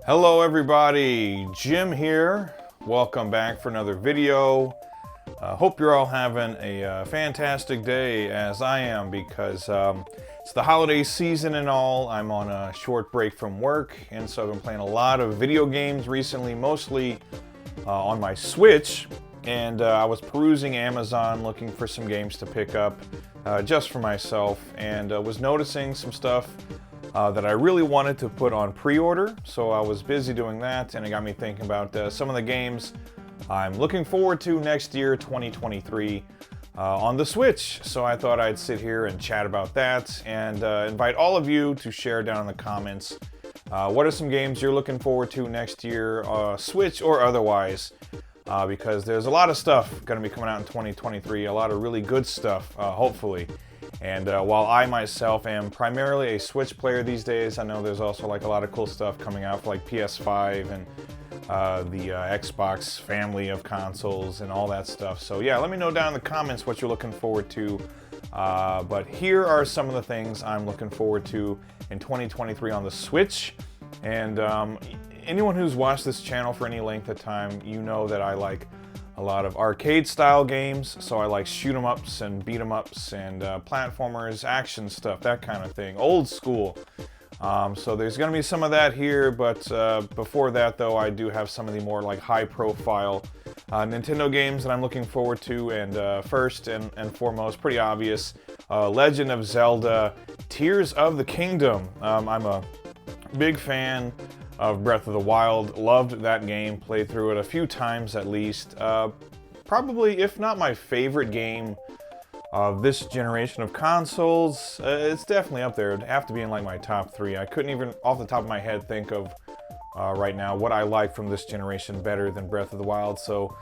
Hello everybody, Jim here. Welcome back for another video. Hope you're all having a fantastic day as I am because it's the holiday season and all. I'm on a short break from work and so I've been playing a lot of video games recently, mostly on my Switch. And I was perusing Amazon looking for some games to pick up just for myself and was noticing some stuff that I really wanted to put on pre-order, so I was busy doing that, and it got me thinking about some of the games I'm looking forward to next year, 2023, on the Switch. So I thought I'd sit here and chat about that, and invite all of you to share down in the comments what are some games you're looking forward to next year, Switch or otherwise, because there's a lot of stuff going to be coming out in 2023, a lot of really good stuff, hopefully. And while I myself am primarily a Switch player these days, I know there's also like a lot of cool stuff coming out for like PS5 and the Xbox family of consoles and all that stuff. So yeah, let me know down in the comments what you're looking forward to. But here are some of the things I'm looking forward to in 2023 on the Switch. And anyone who's watched this channel for any length of time, you know that I like a lot of arcade style games, so I like shoot 'em ups and beat 'em ups and platformers, action stuff, that kind of thing, old school. So there's gonna be some of that here, but before that though, I do have some of the more like high profile Nintendo games that I'm looking forward to, and first and foremost, pretty obvious, Legend of Zelda Tears of the Kingdom. I'm a big fan of Breath of the Wild, loved that game, played through it a few times at least. Probably, if not my favorite game of this generation of consoles, it's definitely up there. It'd have to be in like my top 3. I couldn't even, off the top of my head, think of right now what I like from this generation better than Breath of the Wild. So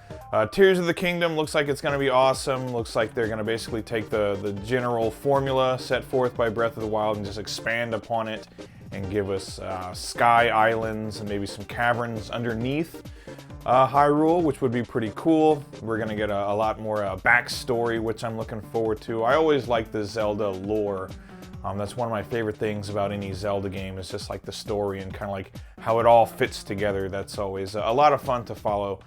Tears of the Kingdom looks like it's going to be awesome. Looks like they're going to basically take the general formula set forth by Breath of the Wild and just expand upon it and give us sky islands and maybe some caverns underneath Hyrule, which would be pretty cool. We're going to get a lot more backstory, which I'm looking forward to. I always like the Zelda lore. That's one of my favorite things about any Zelda game, is just like the story and kind of like how it all fits together. That's always a lot of fun to follow.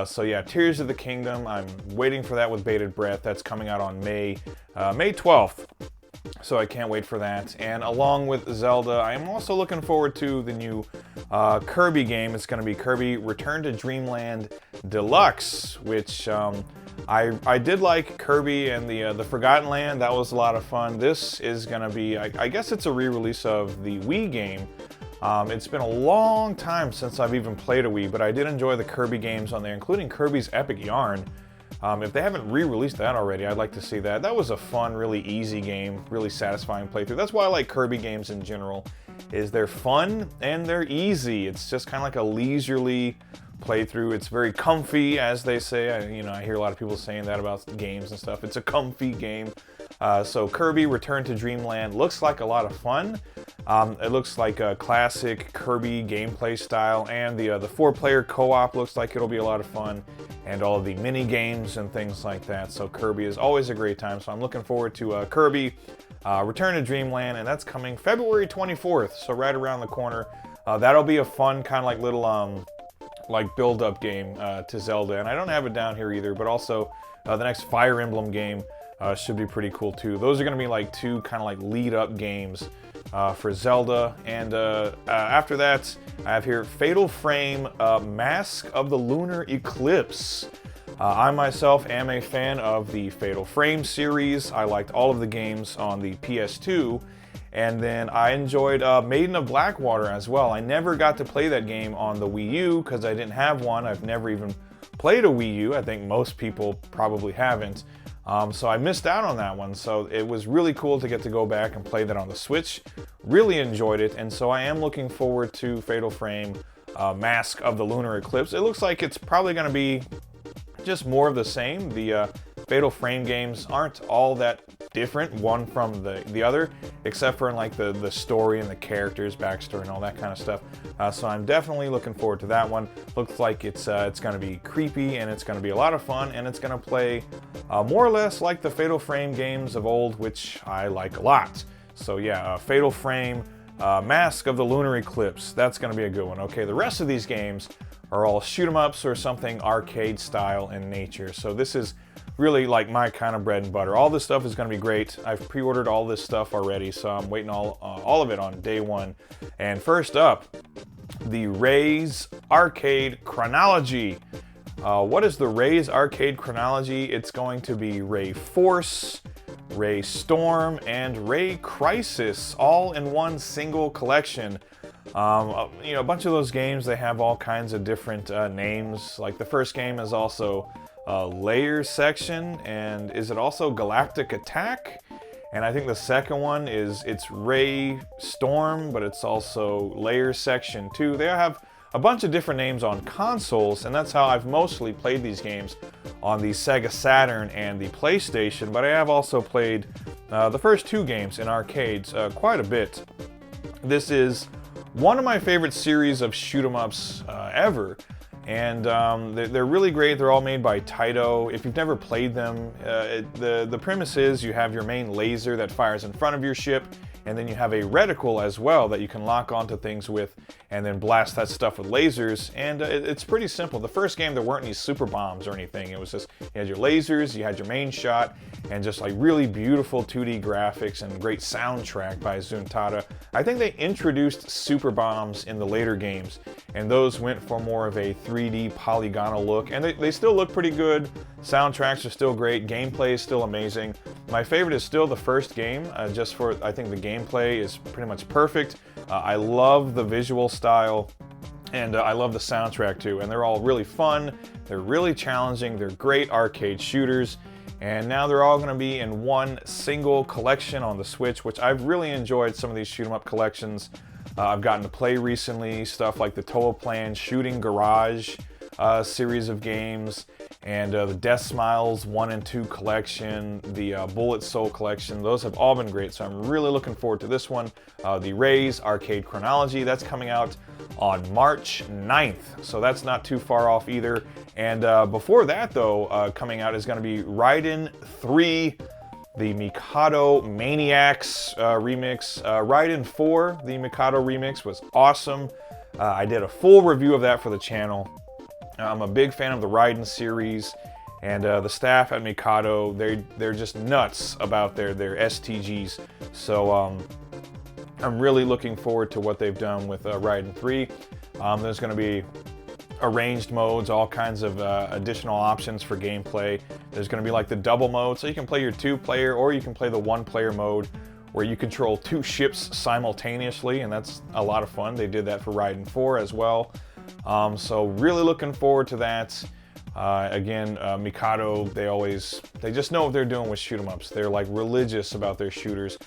So yeah, Tears of the Kingdom, I'm waiting for that with bated breath. That's coming out on May 12th. So I can't wait for that. And along with Zelda, I am also looking forward to the new Kirby game. It's going to be Kirby Return to Dreamland Deluxe, which I did like Kirby and the Forgotten Land. That was a lot of fun. This is going to be, I guess it's a re-release of the Wii game. It's been a long time since I've even played a Wii, but I did enjoy the Kirby games on there, including Kirby's Epic Yarn. If they haven't re-released that already, I'd like to see that. That was a fun, really easy game, really satisfying playthrough. That's why I like Kirby games in general, is they're fun and they're easy. It's just kind of like a leisurely playthrough. It's very comfy, as they say. I hear a lot of people saying that about games and stuff. It's a comfy game. So Kirby Return to Dreamland looks like a lot of fun. It looks like a classic Kirby gameplay style, and the 4-player co-op looks like it'll be a lot of fun, and all of the mini games and things like that. So Kirby is always a great time. So I'm looking forward to Kirby Return to Dreamland, and that's coming February 24th. So right around the corner. That'll be a fun kind of like little like build-up game to Zelda, and I don't have it down here either. But also the next Fire Emblem game should be pretty cool too. Those are going to be like two kind of like lead-up games for Zelda. And after that, I have here Fatal Frame Mask of the Lunar Eclipse. I myself am a fan of the Fatal Frame series. I liked all of the games on the PS2. And then I enjoyed Maiden of Blackwater as well. I never got to play that game on the Wii U because I didn't have one. I've never even played a Wii U. I think most people probably haven't. So I missed out on that one. So it was really cool to get to go back and play that on the Switch. Really enjoyed it. And so I am looking forward to Fatal Frame Mask of the Lunar Eclipse. It looks like it's probably going to be just more of the same. The Fatal Frame games aren't all that different one from the other, except for in like the story and the characters, backstory, and all that kind of stuff. So I'm definitely looking forward to that one. Looks like it's going to be creepy, and it's going to be a lot of fun, and it's going to play more or less like the Fatal Frame games of old, which I like a lot. So yeah, Fatal Frame Mask of the Lunar Eclipse, that's going to be a good one. Okay, the rest of these games are all shoot-'em-ups or something arcade style in nature. So this is really like my kind of bread and butter. All this stuff is going to be great. I've pre-ordered all this stuff already, so I'm waiting all of it on day one. And first up, the Ray's Arcade Chronology. What is the Ray's Arcade Chronology? It's going to be Ray Force, Ray Storm, and Ray Crisis, all in one single collection. You know, a bunch of those games, they have all kinds of different names. Like the first game is also Layers Section, and is it also Galactic Attack? And I think the second one it's Ray Storm, but it's also Layers Section 2. They have a bunch of different names on consoles, and that's how I've mostly played these games on the Sega Saturn and the PlayStation, but I have also played the first two games in arcades quite a bit. This is one of my favorite series of shoot-'em-ups ever, and they're really great. They're all made by Taito. If you've never played them, the premise is you have your main laser that fires in front of your ship, and then you have a reticle as well that you can lock onto things with and then blast that stuff with lasers. And it's pretty simple. The first game, there weren't any super bombs or anything. It was just, you had your lasers, you had your main shot, and just like really beautiful 2D graphics and great soundtrack by Zuntata. I think they introduced super bombs in the later games, and those went for more of a 3D polygonal look, and they still look pretty good. Soundtracks are still great, gameplay is still amazing. My favorite is still the first game, just for, I think the gameplay is pretty much perfect. I love the visual style, and I love the soundtrack too, and they're all really fun, they're really challenging, they're great arcade shooters, and now they're all going to be in one single collection on the Switch, which I've really enjoyed some of these shoot-'em-up collections. I've gotten to play recently stuff like the Toaplan Shooting Garage series of games, and the Death Smiles 1 and 2 collection, the Bullet Soul collection. Those have all been great, so I'm really looking forward to this one. The Ray's Arcade Chronology, that's coming out on March 9th, so that's not too far off either. And before that, though, coming out is going to be Ryden III, the Mikado Maniacs remix. Ryden 4, the Mikado remix, was awesome. I did a full review of that for the channel. I'm a big fan of the Ryden series, and the staff at Mikado, they're just nuts about their STGs. So I'm really looking forward to what they've done with Ryden 3. There's going to be arranged modes, all kinds of additional options for gameplay. There's going to be like the double mode, so you can play your 2-player, or you can play the 1-player mode where you control 2 ships simultaneously, and that's a lot of fun. They did that for Ryden 4 as well. So really looking forward to that. Again, Mikado, they just know what they're doing with shoot-'em-ups. They're like religious about their shooters.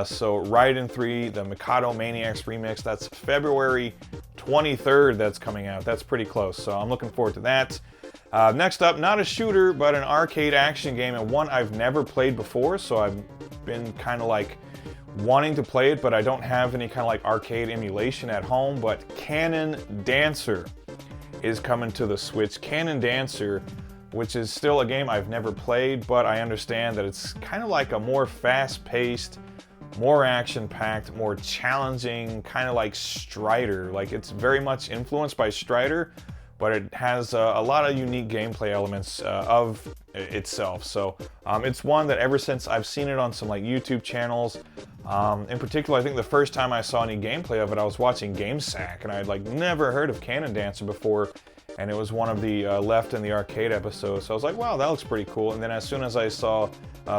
So Ryden 3, the Mikado Maniacs remix, that's February 23rd that's coming out. That's pretty close, so I'm looking forward to that. Next up, not a shooter, but an arcade action game, and one I've never played before, so I've been kind of like wanting to play it, but I don't have any kind of like arcade emulation at home. But Canon Dancer is coming to the Switch. Canon Dancer, which is still a game I've never played, but I understand that it's kind of like a more fast-paced, more action-packed, more challenging, kind of like Strider. Like, it's very much influenced by Strider, but it has a lot of unique gameplay elements of itself. So it's one that ever since I've seen it on some like YouTube channels, in particular, I think the first time I saw any gameplay of it, I was watching GameSack, and I'd like never heard of Canon Dancer before, and it was one of the Left in the Arcade episodes. So I was like, wow, that looks pretty cool. And then as soon as I saw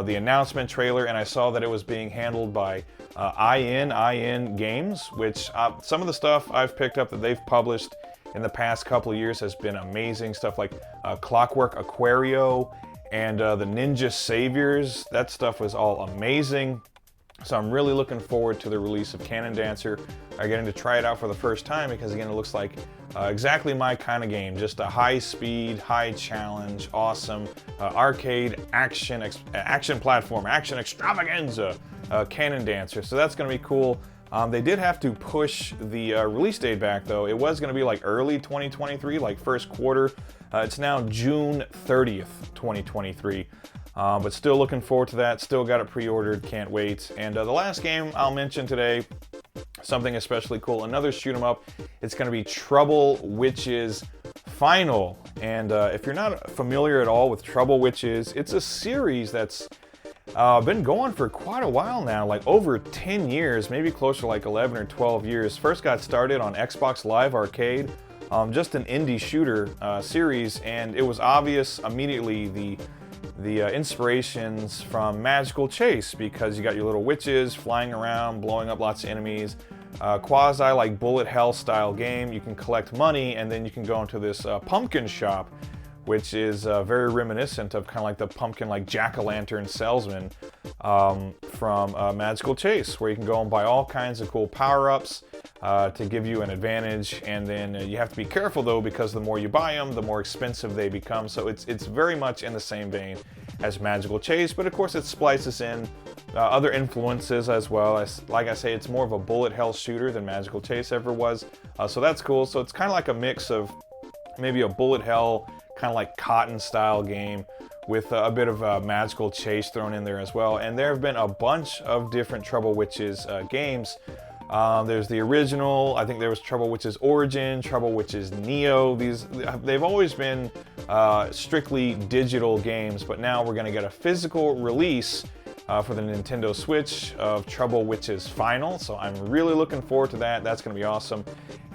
the announcement trailer, and I saw that it was being handled by IN Games, which some of the stuff I've picked up that they've published in the past couple of years has been amazing. Stuff like Clockwork Aquario and the Ninja Saviors. That stuff was all amazing. So I'm really looking forward to the release of Canon Dancer. I'm getting to try it out for the first time because, again, it looks like exactly my kind of game. Just a high speed, high challenge, awesome arcade action platform, action extravaganza, Canon Dancer. So that's going to be cool. They did have to push the release date back, though. It was going to be like early 2023, like first quarter. It's now June 30th, 2023. But still looking forward to that. Still got it pre-ordered. Can't wait. And the last game I'll mention today something especially cool. Another shoot 'em up. It's going to be Trouble Witches Final. And if you're not familiar at all with Trouble Witches, it's a series that's been going for quite a while now, like over 10 years, maybe closer to like 11 or 12 years. First got started on Xbox Live Arcade, just an indie shooter series, and it was obvious immediately the inspirations from Magical Chase, because you got your little witches flying around, blowing up lots of enemies. Quasi like bullet hell style game. You can collect money and then you can go into this pumpkin shop, which is very reminiscent of kind of like the pumpkin like jack-o'-lantern salesman from Magical Chase, where you can go and buy all kinds of cool power-ups to give you an advantage. And then you have to be careful though, because the more you buy them, the more expensive they become. So it's very much in the same vein as Magical Chase, but of course it splices in other influences as well. As like I say, it's more of a bullet hell shooter than Magical Chase ever was. So that's cool. So it's kind of like a mix of maybe a bullet hell, kind of like Cotton style game with a bit of Magical Chase thrown in there as well. And there have been a bunch of different Trouble Witches games. There's the original, I think there was Trouble Witches Origin, Trouble Witches Neo. They've always been strictly digital games, but now we're gonna get a physical release for the Nintendo Switch of Trouble Witches Final. So I'm really looking forward to that. That's gonna be awesome.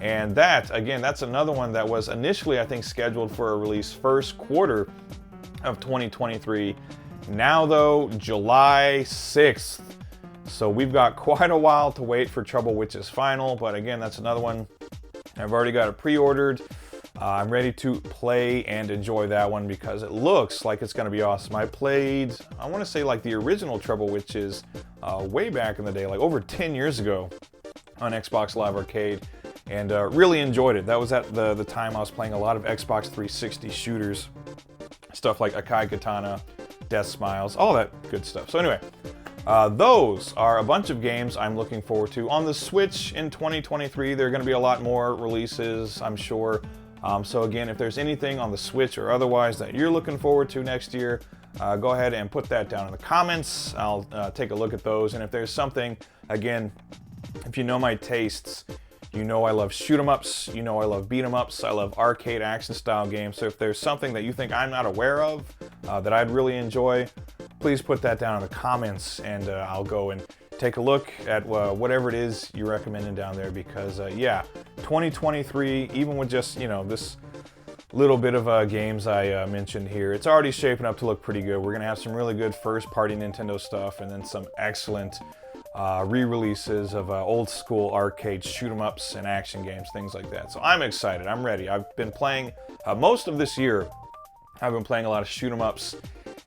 And that, again, that's another one that was initially, I think, scheduled for a release first quarter of 2023. Now though, July 6th. So we've got quite a while to wait for Trouble Witches Final, but again, that's another one. I've already got it pre-ordered. I'm ready to play and enjoy that one because it looks like it's going to be awesome. I played, I want to say like the original Trouble Witches way back in the day, like over 10 years ago on Xbox Live Arcade, and really enjoyed it. That was at the time I was playing a lot of Xbox 360 shooters, stuff like Akai Katana, Death Smiles, all that good stuff. So anyway, those are a bunch of games I'm looking forward to. On the Switch in 2023, there are going to be a lot more releases, I'm sure. So again, if there's anything on the Switch or otherwise that you're looking forward to next year, go ahead and put that down in the comments. I'll take a look at those. And if there's something, again, if you know my tastes, you know I love shoot 'em ups, you know I love beat 'em ups, I love arcade action style games. So if there's something that you think I'm not aware of that I'd really enjoy, please put that down in the comments, and I'll go and take a look at whatever it is you're recommending down there, because yeah, 2023, even with just, you know, this little bit of games I mentioned here, it's already shaping up to look pretty good. We're gonna have some really good first-party Nintendo stuff, and then some excellent re-releases of old school arcade shoot 'em ups and action games, things like that. So I'm excited, I'm ready. I've been playing most of this year, I've been playing a lot of shoot 'em ups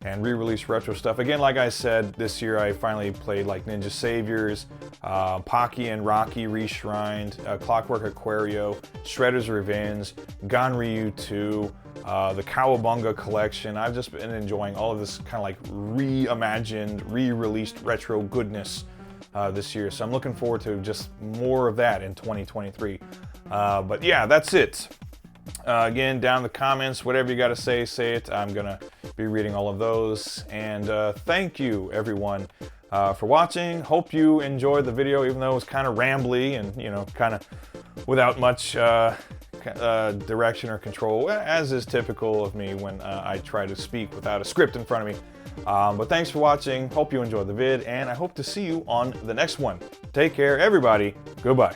and re-release retro stuff. Again, like I said, this year I finally played like Ninja Saviors, Pocky and Rocky Reshrined, Clockwork Aquario, Shredder's Revenge, Ganryu 2, the Cowabunga Collection. I've just been enjoying all of this kind of like reimagined, re-released retro goodness this year. So I'm looking forward to just more of that in 2023. But yeah, that's it. Again, down in the comments, whatever you got to say, say it. I'm going to be reading all of those. And thank you, everyone, for watching. Hope you enjoyed the video, even though it was kind of rambly and, you know, kind of without much direction or control, as is typical of me when I try to speak without a script in front of me. But thanks for watching. Hope you enjoyed the vid, and I hope to see you on the next one. Take care, everybody. Goodbye.